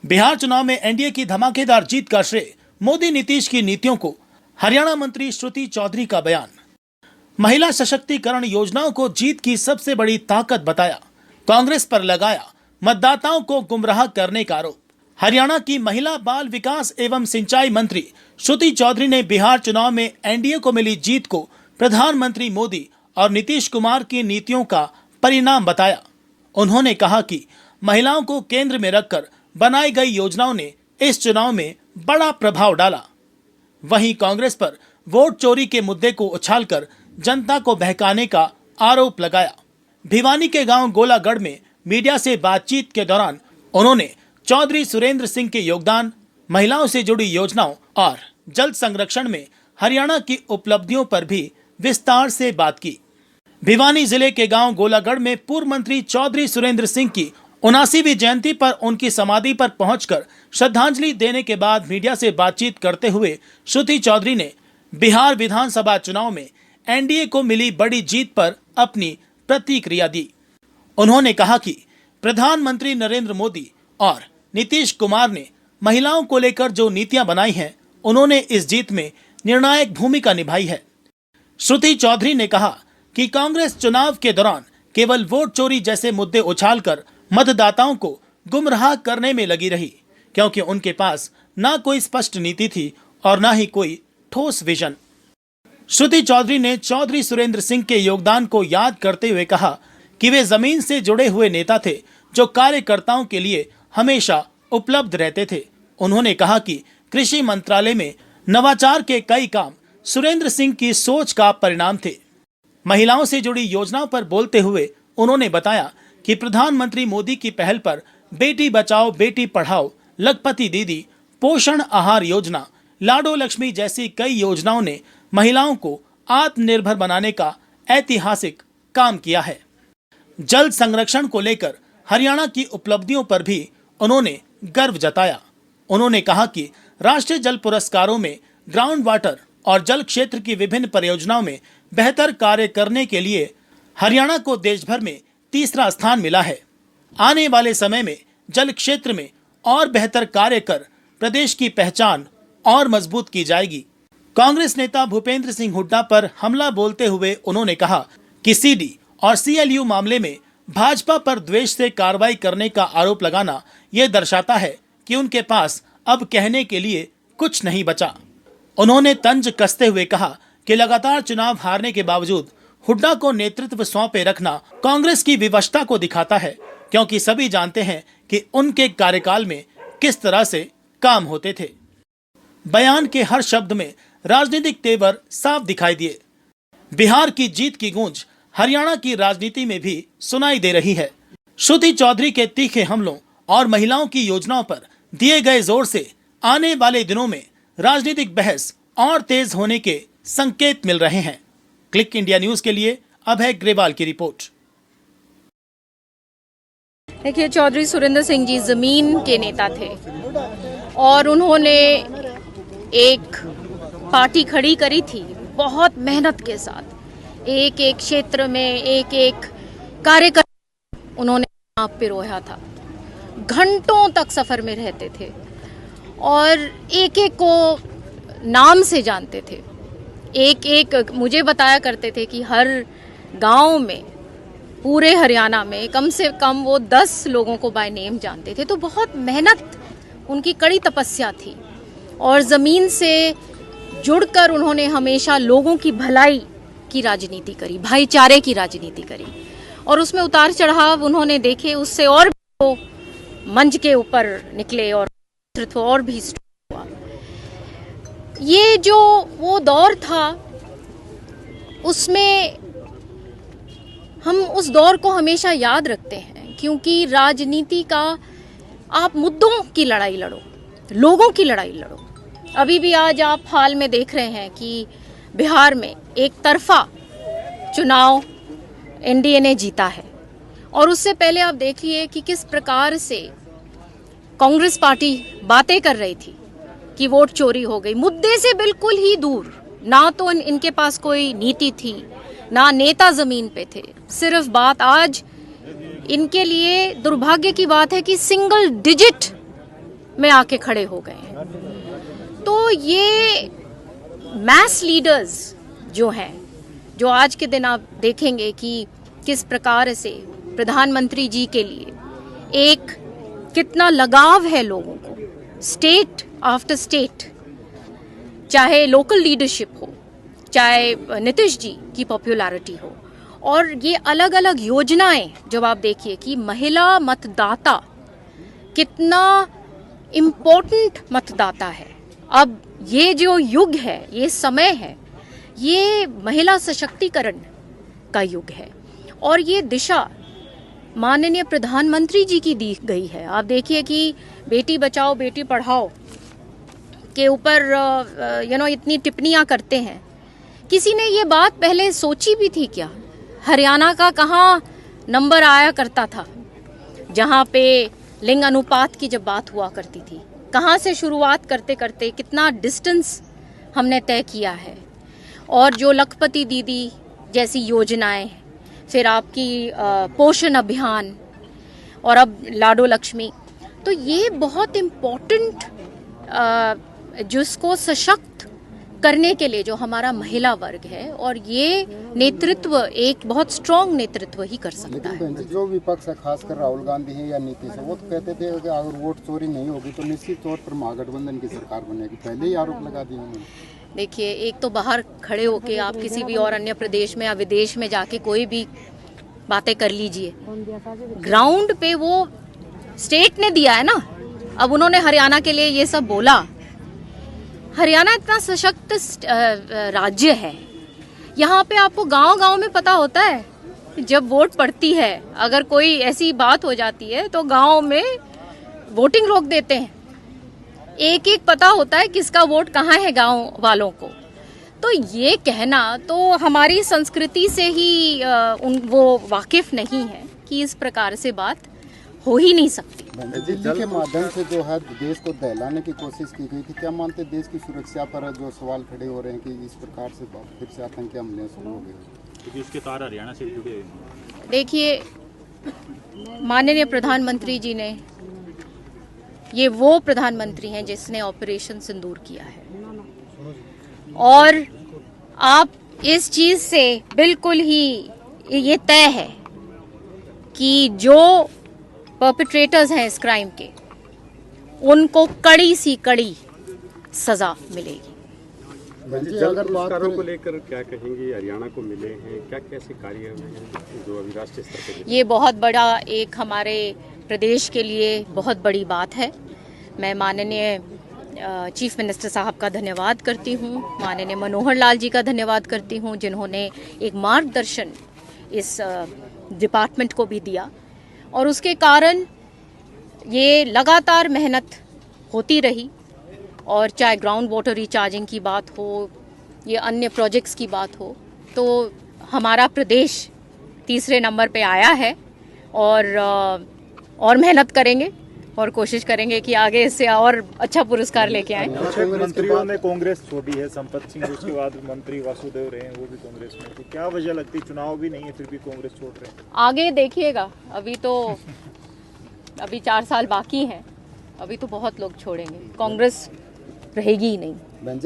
बिहार चुनाव में एनडीए की धमाकेदार जीत का श्रेय मोदी नीतीश की नीतियों को, हरियाणा मंत्री श्रुति चौधरी का बयान। महिला सशक्तिकरण योजनाओं को जीत की सबसे बड़ी ताकत बताया, कांग्रेस पर लगाया मतदाताओं को गुमराह करने का आरोप। हरियाणा की महिला बाल विकास एवं सिंचाई मंत्री श्रुति चौधरी ने बिहार चुनाव में एनडीए को मिली जीत को प्रधानमंत्री मोदी और नीतीश कुमार की नीतियों का परिणाम बताया। उन्होंने कहा कि महिलाओं को केंद्र में रखकर बनाई गई योजनाओं ने इस चुनाव में बड़ा प्रभाव डाला। वहीं कांग्रेस पर वोट चोरी के मुद्दे को उछालकर जनता को बहकाने का आरोप लगाया। भिवानी के गांव गोलागढ़ में मीडिया से बातचीत के दौरान उन्होंने चौधरी सुरेंद्र सिंह के योगदान, महिलाओं से जुड़ी योजनाओं और जल संरक्षण में हरियाणा की उपलब्धियों पर भी विस्तार से बात की। भिवानी जिले के गांव गोलागढ़ में पूर्व मंत्री चौधरी सुरेंद्र सिंह की 79वीं जयंती पर उनकी समाधि पर पहुंचकर श्रद्धांजलि देने के बाद मीडिया से बातचीत करते हुए श्रुति चौधरी ने बिहार विधानसभा चुनाव में एनडीए को मिली बड़ी जीत पर अपनी प्रतिक्रिया दी। उन्होंने कहा कि प्रधानमंत्री नरेंद्र मोदी और नीतीश कुमार ने महिलाओं को लेकर जो नीतियां बनाई हैं, उन्होंने इस जीत में निर्णायक भूमिका निभाई है। श्रुति चौधरी ने कहा कि कांग्रेस चुनाव के दौरान केवल वोट चोरी जैसे मुद्दे उछालकर मतदाताओं को गुमराह करने में लगी रही, क्योंकि उनके पास ना कोई स्पष्ट नीति थी और ना ही कोई ठोस विजन। श्रुति चौधरी ने चौधरी सुरेंद्र सिंह के योगदान को याद करते हुए कहा कि वे जमीन से जुड़े हुए नेता थे जो कार्यकर्ताओं के लिए हमेशा उपलब्ध रहते थे। उन्होंने कहा कि कृषि मंत्रालय में नवाचार के कई काम सुरेंद्र सिंह की सोच का परिणाम थे। महिलाओं से जुड़ी योजनाओं पर बोलते हुए उन्होंने बताया कि प्रधानमंत्री मोदी की पहल पर बेटी बचाओ बेटी पढ़ाओ, लखपति दीदी, पोषण आहार योजना, लाडो लक्ष्मी जैसी कई योजनाओं ने महिलाओं को आत्मनिर्भर बनाने का ऐतिहासिक काम किया है। जल संरक्षण को लेकर हरियाणा की उपलब्धियों पर भी उन्होंने गर्व जताया। उन्होंने कहा कि राष्ट्रीय जल पुरस्कारों में ग्राउंड वाटर और जल क्षेत्र की विभिन्न परियोजनाओं में बेहतर कार्य करने के लिए हरियाणा को देश भर में तीसरा स्थान मिला है। आने वाले समय में जल क्षेत्र में और बेहतर कार्य कर प्रदेश की पहचान और मजबूत की जाएगी। कांग्रेस नेता भूपेंद्र सिंह हुड्डा पर हमला बोलते हुए उन्होंने कहा कि सीडी और सीएलयू मामले में भाजपा पर द्वेष से कार्रवाई करने का आरोप लगाना यह दर्शाता है कि उनके पास अब कहने के लिए कुछ नहीं बचा। उन्होंने तंज कसते हुए कहा कि लगातार चुनाव हारने के बावजूद हुड्डा को नेतृत्व सौंपे रखना कांग्रेस की विवशता को दिखाता है, क्योंकि सभी जानते हैं कि उनके कार्यकाल में किस तरह से काम होते थे। बयान के हर शब्द में राजनीतिक तेवर साफ दिखाई दिए। बिहार की जीत की गूंज हरियाणा की राजनीति में भी सुनाई दे रही है। श्रुति चौधरी के तीखे हमलों और महिलाओं की योजनाओं पर दिए गए जोर से आने वाले दिनों में राजनीतिक बहस और तेज होने के संकेत मिल रहे हैं। क्लिक इंडिया न्यूज के लिए अभय ग्रेवाल की रिपोर्ट। देखिए, चौधरी सुरेंद्र सिंह जी जमीन के नेता थे और उन्होंने एक पार्टी खड़ी करी थी बहुत मेहनत के साथ। एक एक क्षेत्र में एक एक कार्यकर्ता उन्होंने आप पिरोया था। घंटों तक सफर में रहते थे और एक एक को नाम से जानते थे। एक एक मुझे बताया करते थे कि हर गांव में, पूरे हरियाणा में कम से कम वो 10 लोगों को बाय नेम जानते थे। तो बहुत मेहनत, उनकी कड़ी तपस्या थी और ज़मीन से जुड़कर उन्होंने हमेशा लोगों की भलाई की राजनीति करी, भाईचारे की राजनीति करी और उसमें उतार चढ़ाव उन्होंने देखे। उससे और वो मंच के ऊपर निकले और नेतृत्व और भी हुआ। ये जो वो दौर था, उसमें हम उस दौर को हमेशा याद रखते हैं, क्योंकि राजनीति का आप मुद्दों की लड़ाई लड़ो, लोगों की लड़ाई लड़ो। अभी भी आज आप हाल में देख रहे हैं कि बिहार में एक तरफा चुनाव एनडीए ने जीता है और उससे पहले आप देखिए कि किस प्रकार से कांग्रेस पार्टी बातें कर रही थी कि वोट चोरी हो गई। मुद्दे से बिल्कुल ही दूर, ना तो इनके पास कोई नीति थी, ना नेता जमीन पे थे। सिर्फ बात आज इनके लिए दुर्भाग्य की बात है कि सिंगल डिजिट में आके खड़े हो गए हैं। तो ये मैस लीडर्स जो हैं, जो आज के दिन आप देखेंगे कि किस प्रकार से प्रधानमंत्री जी के लिए एक कितना लगाव है लोगों को, स्टेट आफ्टर स्टेट, चाहे लोकल लीडरशिप हो, चाहे नीतीश जी की पॉपुलैरिटी हो, और ये अलग अलग योजनाएं जब आप देखिए कि महिला मतदाता कितना इम्पोर्टेंट मतदाता है। अब ये जो युग है, ये समय है, ये महिला सशक्तिकरण का युग है और ये दिशा माननीय प्रधानमंत्री जी की दी गई है। आप देखिए कि बेटी बचाओ बेटी पढ़ाओ के ऊपर इतनी टिप्पणियां करते हैं। किसी ने ये बात पहले सोची भी थी क्या? हरियाणा का कहाँ नंबर आया करता था जहाँ पे लिंग अनुपात की जब बात हुआ करती थी? कहाँ से शुरुआत करते करते कितना डिस्टेंस हमने तय किया है। और जो लखपति दीदी जैसी योजनाएं, फिर आपकी पोषण अभियान और अब लाडो लक्ष्मी, तो ये बहुत इम्पोर्टेंट जिसको सशक्त करने के लिए जो हमारा महिला वर्ग है, और ये नेतृत्व एक बहुत स्ट्रॉन्ग नेतृत्व ही कर सकता है। लेकिन जो विपक्ष है, खासकर राहुल गांधी है या नीतीश है, वो तो कहते थे कि अगर वोट चोरी नहीं होगी तो निश्चित तौर पर महागठबंधन की सरकार बनेगी। पहले ही आरोप लगा दिए उन्होंने। देखिए, एक तो बाहर खड़े होके आप किसी भी और अन्य प्रदेश में या विदेश में जाके कोई भी बातें कर लीजिए, ग्राउंड पे वो स्टेट ने दिया है ना। अब उन्होंने हरियाणा के लिए ये सब बोला। हरियाणा इतना सशक्त राज्य है, यहाँ पे आपको गांव-गांव में पता होता है जब वोट पड़ती है, अगर कोई ऐसी बात हो जाती है तो गांव में वोटिंग रोक देते हैं। एक एक पता होता है किसका वोट कहाँ है गांव वालों को। तो ये कहना तो हमारी संस्कृति से ही वो वाकिफ नहीं है कि इस प्रकार से बात हो ही नहीं सकती। दिल्ली के माध्यम से जो है देश को दहलाने की कोशिश की गई थी। क्या मानते देश की सुरक्षा पर जो सवाल खड़े हो रहे हैं कि इस प्रकार से फिर से आतंकी हमले शुरू हो गए, क्योंकि उसके तार हरियाणा से जुड़े हैं। देखिए, माननीय प्रधानमंत्री जी ने, ये वो प्रधानमंत्री हैं जिसने ऑपरेशन सिंदूर किया है, और आप इस चीज से बिल्कुल ही ये तय है कि जो परपेट्रेटर्स हैं इस क्राइम के, उनको कड़ी सी कड़ी सजा मिलेगी। जल पुरस्कारों को लेकर क्या कहेंगी? हरियाणा को मिले हैं, क्या कैसे कार्य हुए हैं जो अभी राष्ट्रीय स्तर पर? ये बहुत बड़ा एक हमारे प्रदेश के लिए बहुत बड़ी बात है। मैं माननीय चीफ मिनिस्टर साहब का धन्यवाद करती हूँ, माननीय मनोहर लाल जी का धन्यवाद करती हूँ, जिन्होंने एक मार्गदर्शन इस डिपार्टमेंट को भी दिया, और उसके कारण ये लगातार मेहनत होती रही। और चाहे ग्राउंड वाटर रिचार्जिंग की बात हो या अन्य प्रोजेक्ट्स की बात हो, तो हमारा प्रदेश तीसरे नंबर पे आया है, और मेहनत करेंगे और कोशिश करेंगे कि आगे इससे और अच्छा पुरस्कार लेके आएं। मंत्रियों ने कांग्रेस छोड़ी है, संपत सिंह, उसके बाद मंत्री वासुदेव रहे हैं, वो भी कांग्रेस में। तो क्या वजह लगती है? चुनाव भी नहीं है फिर भी कांग्रेस छोड़ रहे हैं। आगे देखिएगा, अभी 4 साल बाकी हैं, अभी तो बहुत लोग छोड़ेंगे, कांग्रेस रहेगी ही नहीं।